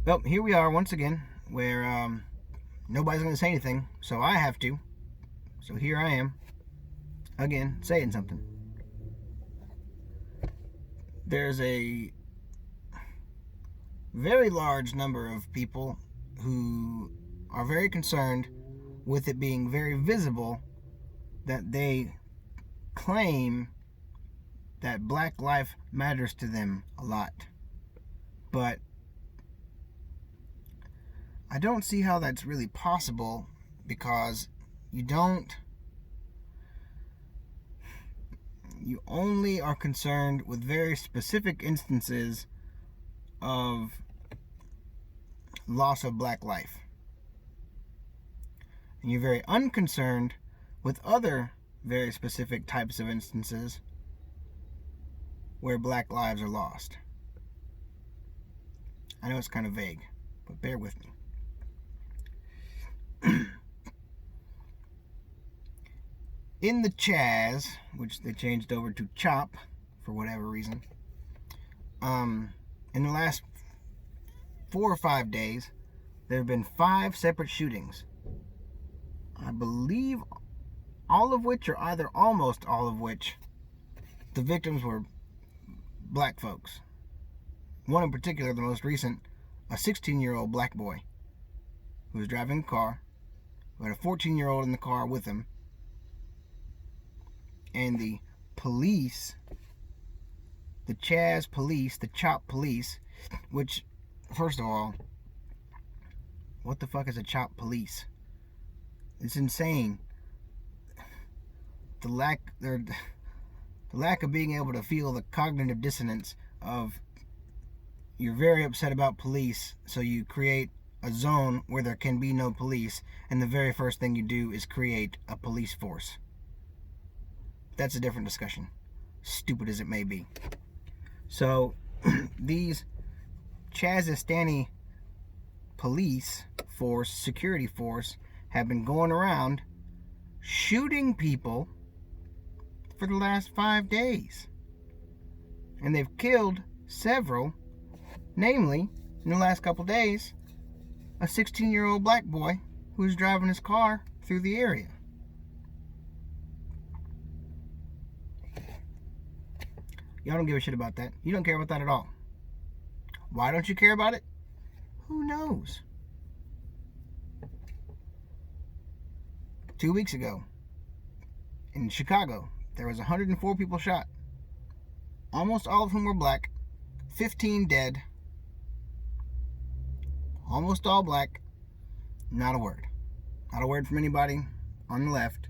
Well, here we are once again, where nobody's going to say anything, so I have to. So here I am, again, saying something. There's a very large number of people who are very concerned with it being very visible that they claim that Black life matters to them a lot. But I don't see how that's really possible, because you only are concerned with very specific instances of loss of Black life. And you're very unconcerned with other very specific types of instances where Black lives are lost. I know it's kind of vague, but bear with me. In the Chaz, which they changed over to Chop for whatever reason, in the last 4 or 5 days, there have been 5 separate shootings. I believe all of which, or either almost all of which, the victims were Black folks. One in particular, the most recent, a 16-year-old Black boy who was driving a car, who had a 14-year-old in the car with him, and the police, the Chaz police, the Chop police, which, first of all, what the fuck is a Chop police? It's insane. The lack of being able to feel the cognitive dissonance of, you're very upset about police, so you create a zone where there can be no police, and the very first thing you do is create a police force. That's a different discussion, stupid as it may be. So, these Chazistani police force, security force, have been going around shooting people for the last 5 days. And they've killed several, namely, in the last couple days, a 16-year-old Black boy who was driving his car through the area. Y'all don't give a shit about that. You don't care about that at all. Why don't you care about it? Who knows? 2 weeks ago, in Chicago, there was 104 people shot. Almost all of whom were Black. 15 dead. Almost all Black. Not a word. Not a word from anybody on the left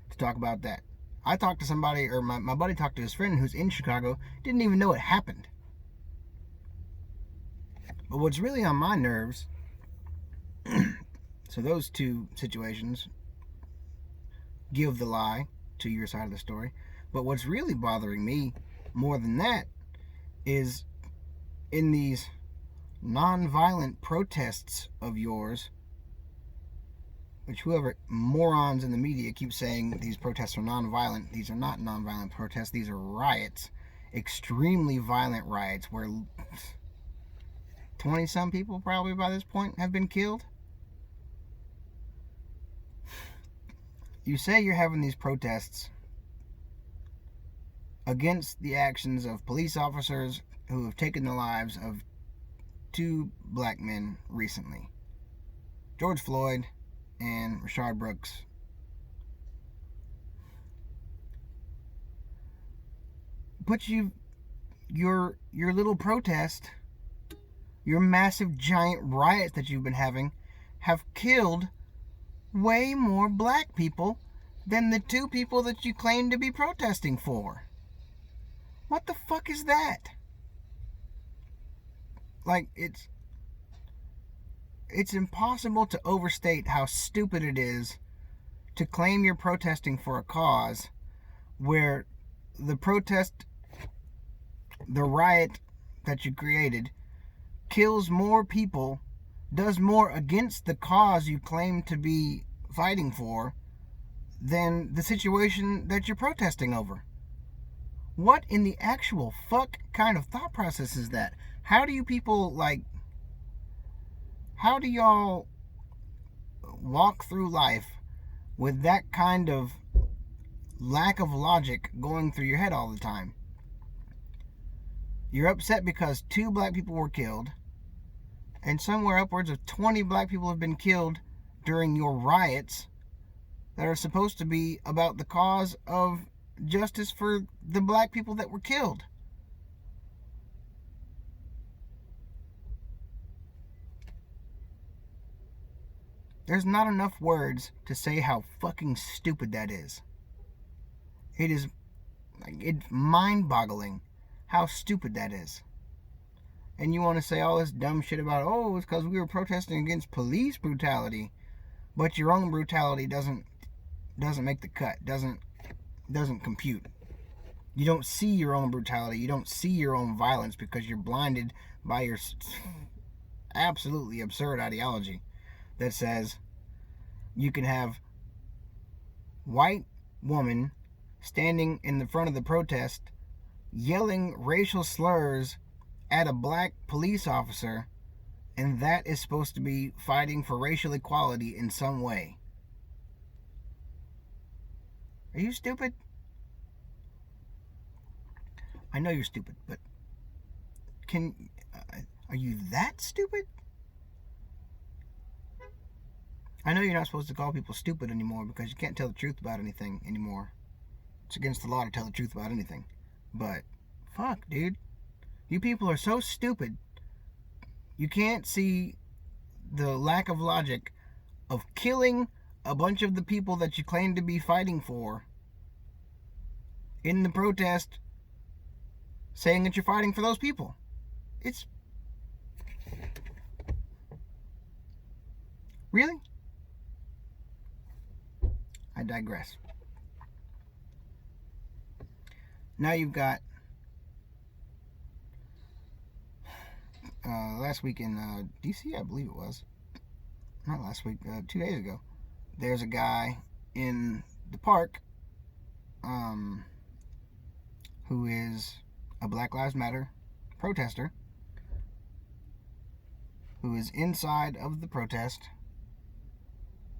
to talk about that. I talked to somebody, or my buddy talked to his friend who's in Chicago, didn't even know it happened. But what's really on my nerves, so those two situations give the lie to your side of the story, but what's really bothering me more than that is in these non-violent protests of yours, which whoever morons in the media keep saying these protests are non-violent. These are not non-violent protests. These are riots. Extremely violent riots where 20-some people probably by this point have been killed. You say you're having these protests against the actions of police officers who have taken the lives of 2 Black men recently. George Floyd and Rayshard Brooks. But your little protest, your massive giant riots that you've been having, have killed way more Black people than the 2 people that you claim to be protesting for. What the fuck is that? Like, it's impossible to overstate how stupid it is to claim you're protesting for a cause where the protest, the riot that you created, kills more people, does more against the cause you claim to be fighting for than the situation that you're protesting over. What in the actual fuck kind of thought process is that? How do you people, like, How do y'all walk through life with that kind of lack of logic going through your head all the time? You're upset because 2 black people were killed, and somewhere upwards of 20 black people have been killed during your riots that are supposed to be about the cause of justice for the black people that were killed. There's not enough words to say how fucking stupid that is. It's mind-boggling how stupid that is. And you want to say all this dumb shit about, oh, it's because we were protesting against police brutality, but your own brutality doesn't make the cut, doesn't compute. You don't see your own brutality, you don't see your own violence because you're blinded by your absolutely absurd ideology that says you can have white woman standing in the front of the protest yelling racial slurs at a black police officer, and that is supposed to be fighting for racial equality in some way. Are you stupid? I know you're stupid, but are you that stupid? I know you're not supposed to call people stupid anymore because you can't tell the truth about anything anymore. It's against the law to tell the truth about anything. But, fuck, dude. You people are so stupid. You can't see the lack of logic of killing a bunch of the people that you claim to be fighting for in the protest, saying that you're fighting for those people. It's... Really? I digress. Now you've got last week in DC, I believe it was. Not last week, 2 days ago. There's a guy in the park who is a Black Lives Matter protester who is inside of the protest,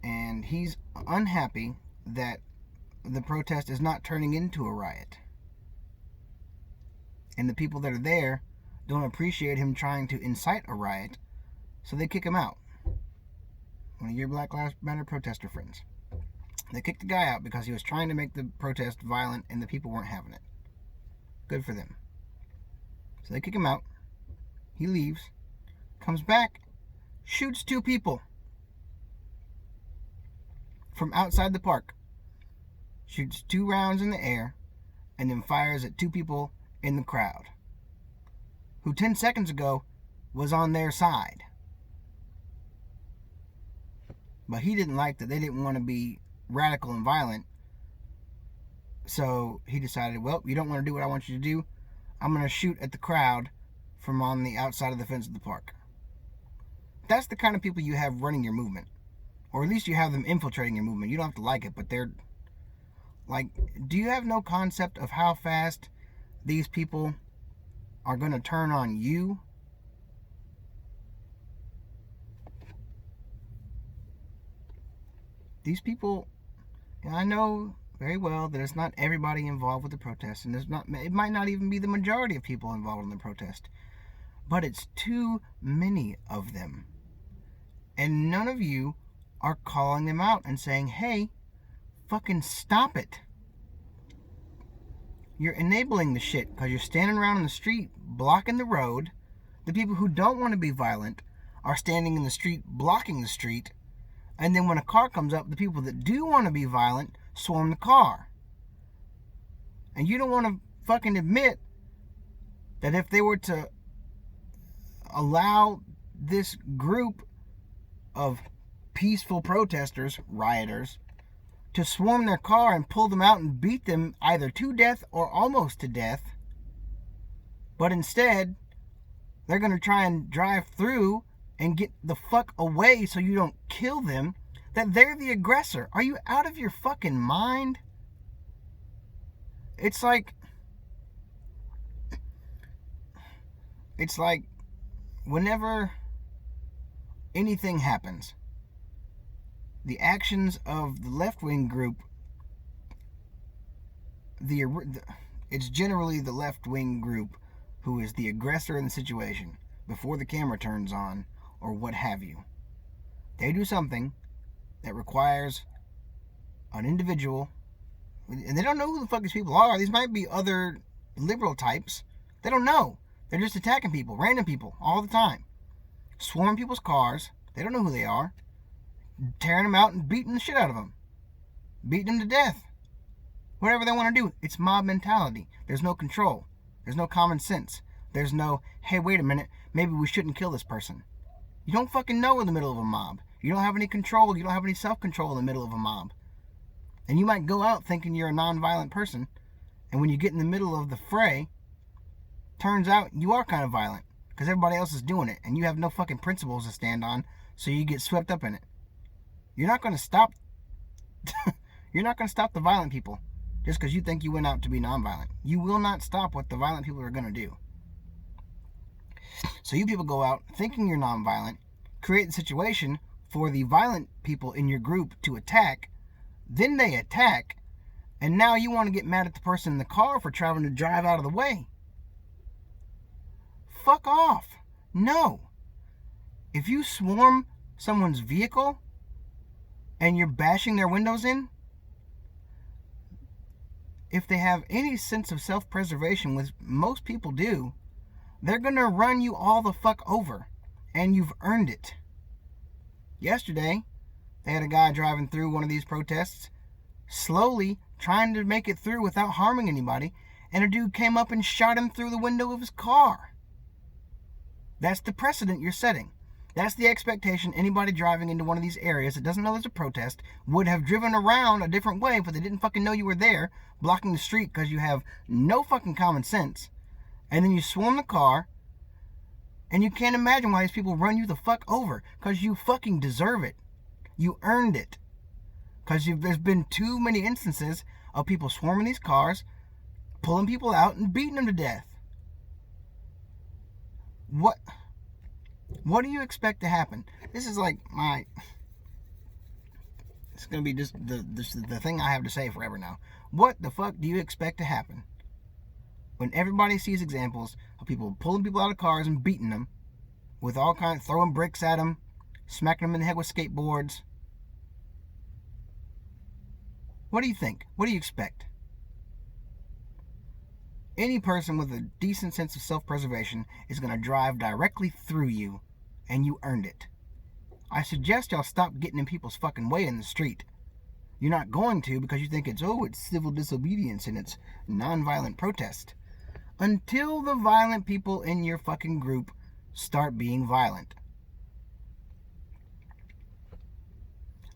and he's unhappy that the protest is not turning into a riot. And the people that are there don't appreciate him trying to incite a riot, so they kick him out. One of your Black Lives Matter protester friends. They kicked the guy out because he was trying to make the protest violent and the people weren't having it. Good for them. So they kick him out. He leaves, comes back, shoots 2 people from outside the park. Shoots 2 rounds in the air and then fires at 2 people in the crowd who 10 seconds ago was on their side. But he didn't like that they didn't want to be radical and violent. So he decided, well, you don't want to do what I want you to do. I'm going to shoot at the crowd from on the outside of the fence of the park. That's the kind of people you have running your movement. Or at least you have them infiltrating your movement. You don't have to like it, but they're... Like, do you have no concept of how fast these people are going to turn on you? These people, I know very well that it's not everybody involved with the protest, and it might not even be the majority of people involved in the protest, but it's too many of them. And none of you are calling them out and saying, hey, fucking stop it. You're enabling the shit because you're standing around in the street blocking the road. The people who don't want to be violent are standing in the street blocking the street. And then when a car comes up, the people that do want to be violent swarm the car. And you don't want to fucking admit that if they were to allow this group of peaceful protesters, rioters, to swarm their car and pull them out and beat them either to death or almost to death, but instead they're going to try and drive through and get the fuck away so you don't kill them, that they're the aggressor. Are you out of your fucking mind? It's like whenever anything happens, the actions of the left-wing group, it's generally the left-wing group who is the aggressor in the situation before the camera turns on or what have you. They do something that requires an individual, and they don't know who the fuck these people are. These might be other liberal types. They don't know. They're just attacking people, random people, all the time. Swarming people's cars. They don't know who they are. Tearing them out and beating the shit out of them. Beating them to death. Whatever they want to do. It's mob mentality. There's no control. There's no common sense. There's no, hey, wait a minute, maybe we shouldn't kill this person. You don't fucking know in the middle of a mob. You don't have any control. You don't have any self-control in the middle of a mob. And you might go out thinking you're a non-violent person, and when you get in the middle of the fray, turns out you are kind of violent because everybody else is doing it, and you have no fucking principles to stand on, so you get swept up in it. You're not going to stop. You're not going to stop the violent people just because you think you went out to be non-violent. You will not stop what the violent people are going to do. So you people go out thinking you're non-violent, create the situation for the violent people in your group to attack, then they attack, and now you want to get mad at the person in the car for trying to drive out of the way. Fuck off. No. If you swarm someone's vehicle and you're bashing their windows in, if they have any sense of self-preservation, which most people do, they're going to run you all the fuck over, and you've earned it. Yesterday, they had a guy driving through one of these protests, slowly trying to make it through without harming anybody, and a dude came up and shot him through the window of his car. That's the precedent you're setting. That's the expectation anybody driving into one of these areas that doesn't know there's a protest would have driven around a different way, but they didn't fucking know you were there, blocking the street because you have no fucking common sense. And then you swarm the car, and you can't imagine why these people run you the fuck over, because you fucking deserve it. You earned it. Because there's been too many instances of people swarming these cars, pulling people out, and beating them to death. What do you expect to happen? This is like it's going to be just the thing I have to say forever now. What the fuck do you expect to happen when everybody sees examples of people pulling people out of cars and beating them with all kinds, throwing bricks at them, smacking them in the head with skateboards? What do you think? What do you expect? Any person with a decent sense of self-preservation is going to drive directly through you, and you earned it. I suggest y'all stop getting in people's fucking way in the street. You're not going to because you think it's civil disobedience and it's non-violent protest. Until the violent people in your fucking group start being violent.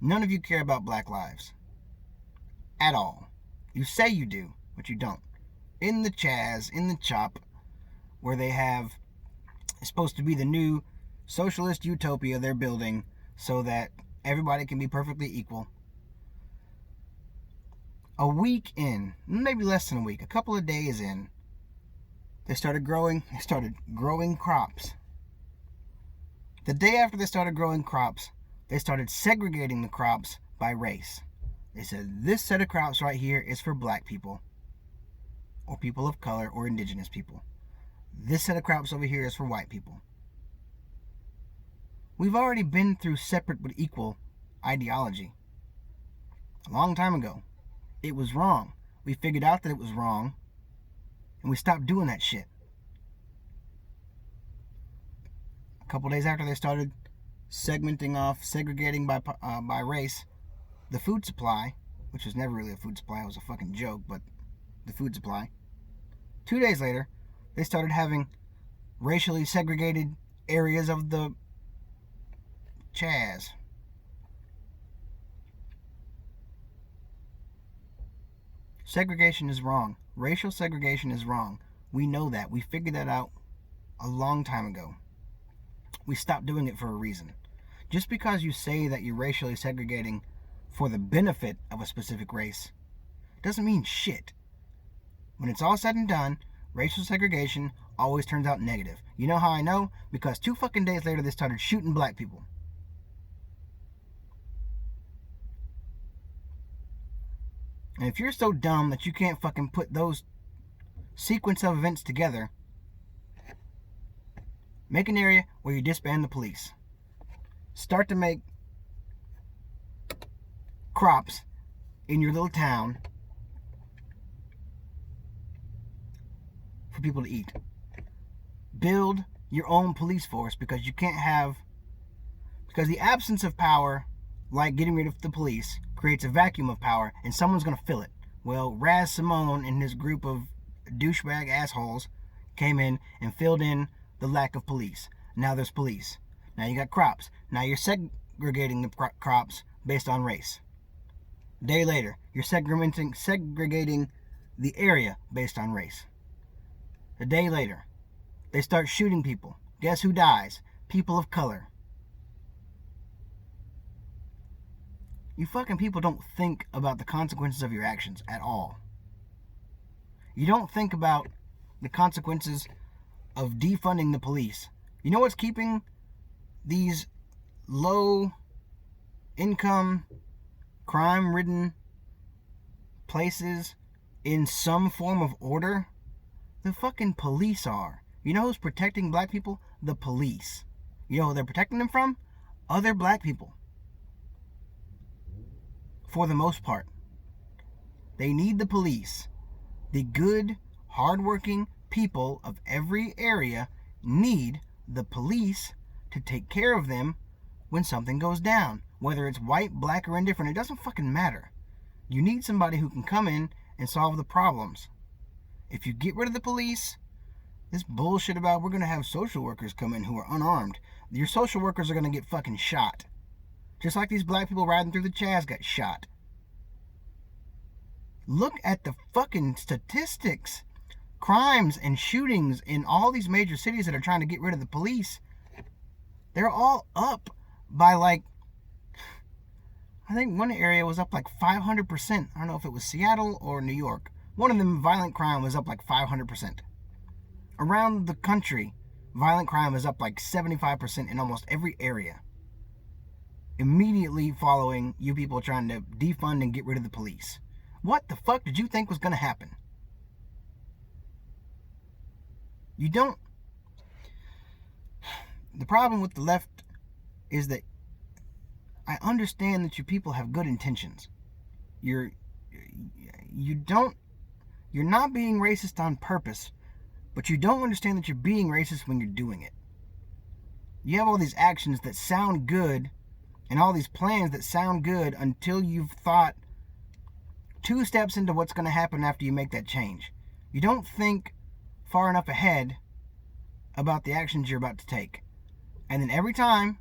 None of you care about black lives. At all. You say you do, but you don't. In the Chaz, in the CHOP, where they have, it's supposed to be the new socialist utopia they're building so that everybody can be perfectly equal. A week in, maybe less than a week, a couple of days in, they started growing crops. The day after they started growing crops, they started segregating the crops by race. They said, this set of crops right here is for black people, or people of color, or indigenous people. This set of crops over here is for white people. We've already been through separate but equal ideology. A long time ago. It was wrong. We figured out that it was wrong, and we stopped doing that shit. A couple days after they started segmenting off, segregating by race, the food supply, which was never really a food supply, it was a fucking joke, but the food supply. 2 days later, they started having racially segregated areas of the Chaz. Segregation is wrong. Racial segregation is wrong. We know that. We figured that out a long time ago. We stopped doing it for a reason. Just because you say that you're racially segregating for the benefit of a specific race doesn't mean shit. When it's all said and done, racial segregation always turns out negative. You know how I know? Because 2 fucking days later they started shooting black people. And if you're so dumb that you can't fucking put those sequence of events together, make an area where you disband the police. Start to make crops in your little town for people to eat. Build your own police force, because you can't have, because the absence of power, like getting rid of the police, creates a vacuum of power, and someone's going to fill it. Well, Raz Simone and his group of douchebag assholes came in and filled in the lack of police. Now there's police. Now you got crops. Now you're segregating the crops based on race. A day later, you're segregating the area based on race. A day later, they start shooting people. Guess who dies? People of color. You fucking people don't think about the consequences of your actions at all. You don't think about the consequences of defunding the police. You know what's keeping these low income, crime-ridden places in some form of order? The fucking police are. You know who's protecting black people? The police. You know who they're protecting them from? Other black people. For the most part. They need the police. The good, hardworking people of every area need the police to take care of them when something goes down. Whether it's white, black, or indifferent, it doesn't fucking matter. You need somebody who can come in and solve the problems. If you get rid of the police, this bullshit about we're going to have social workers come in who are unarmed, your social workers are going to get fucking shot. Just like these black people riding through the Chaz got shot. Look at the fucking statistics. Crimes and shootings in all these major cities that are trying to get rid of the police, they're all up by like, I think one area was up like 500%. I don't know if it was Seattle or New York. One of them, violent crime was up like 500%. Around the country, violent crime is up like 75% in almost every area. Immediately following you people trying to defund and get rid of the police. What the fuck did you think was going to happen? You don't... The problem with the left is that I understand that you people have good intentions. You're not being racist on purpose, but you don't understand that you're being racist when you're doing it. You have all these actions that sound good and all these plans that sound good until you've thought 2 steps into what's going to happen after you make that change. You don't think far enough ahead about the actions you're about to take. And then every time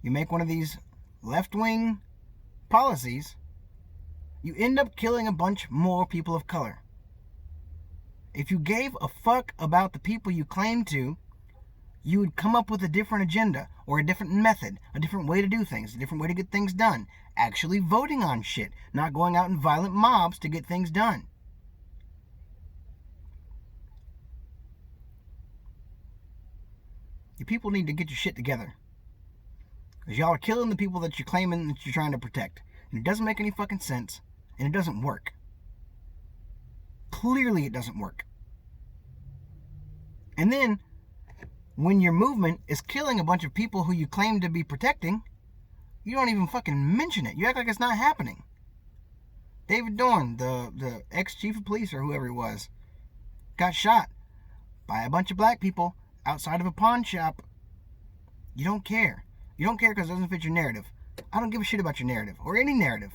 you make one of these left-wing policies, you end up killing a bunch more people of color. If you gave a fuck about the people you claim to, you would come up with a different agenda or a different method, a different way to do things, a different way to get things done. Actually voting on shit, not going out in violent mobs to get things done. You people need to get your shit together. Because y'all are killing the people that you're claiming that you're trying to protect. And it doesn't make any fucking sense. And it doesn't work. Clearly it doesn't work. And then, when your movement is killing a bunch of people who you claim to be protecting, you don't even fucking mention it. You act like it's not happening. David Dorn, the ex-chief of police or whoever he was, got shot by a bunch of black people outside of a pawn shop. You don't care. You don't care because it doesn't fit your narrative. I don't give a shit about your narrative or any narrative.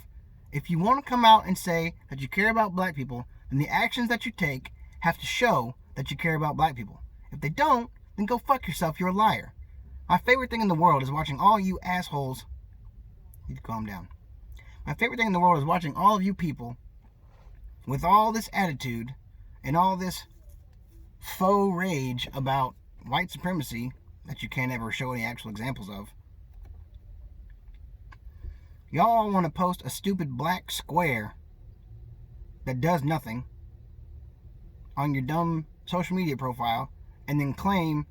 If you want to come out and say that you care about black people, then the actions that you take have to show that you care about black people. If they don't, then go fuck yourself. You're a liar. My favorite thing in the world is watching all you assholes. You need to calm down. My favorite thing in the world is watching all of you people with all this attitude and all this faux rage about white supremacy that you can't ever show any actual examples of. Y'all want to post a stupid black square that does nothing on your dumb social media profile and then claim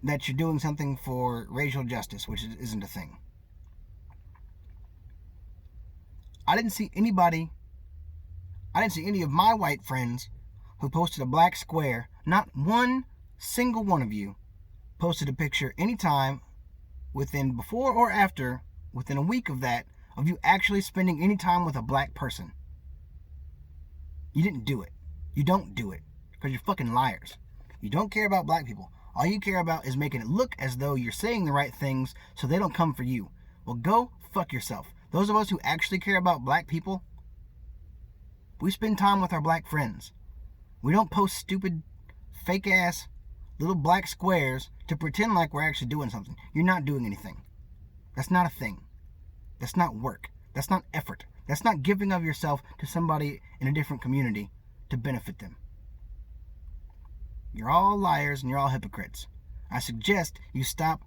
that you're doing something for racial justice, which isn't a thing. I didn't see anybody I didn't see any of my white friends who posted a black square. Not one single one of you posted a picture anytime within before or after, within a week of that, of you actually spending any time with a black person. You didn't do it. You don't do it. Because you're fucking liars. You don't care about black people. All you care about is making it look as though you're saying the right things so they don't come for you. Well, go fuck yourself. Those of us who actually care about black people, we spend time with our black friends. We don't post stupid, fake-ass little black squares to pretend like we're actually doing something. You're not doing anything. That's not a thing. That's not work. That's not effort. That's not giving of yourself to somebody in a different community to benefit them. You're all liars and you're all hypocrites. I suggest you stop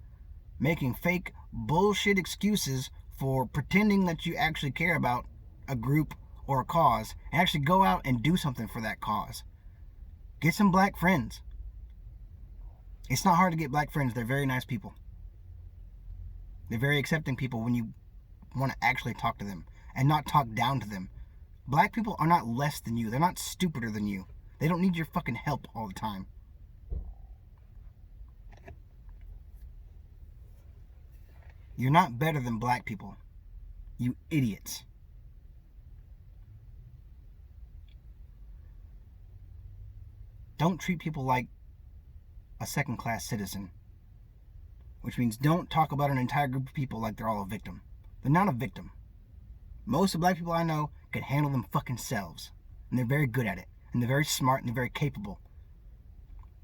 making fake bullshit excuses for pretending that you actually care about a group or a cause, and actually go out and do something for that cause. Get some black friends. It's not hard to get black friends. They're very nice people. They're very accepting people when you want to actually talk to them and not talk down to them. Black people are not less than you. They're not stupider than you. They don't need your fucking help all the time. You're not better than black people. You idiots. Don't treat people like a second-class citizen. Which means don't talk about an entire group of people like they're all a victim. They're not a victim. Most of the black people I know can handle them fucking selves. And they're very good at it. And they're very smart and they're very capable.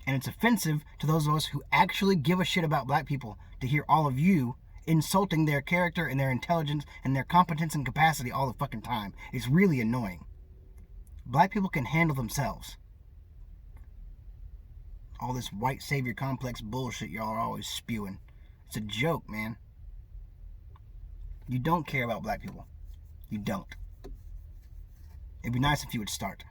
And it's offensive to those of us who actually give a shit about black people to hear all of you insulting their character and their intelligence and their competence and capacity all the fucking time. It's really annoying. Black people can handle themselves. All this white savior complex bullshit y'all are always spewing. It's a joke, man. You don't care about black people. You don't. It'd be nice if you would start.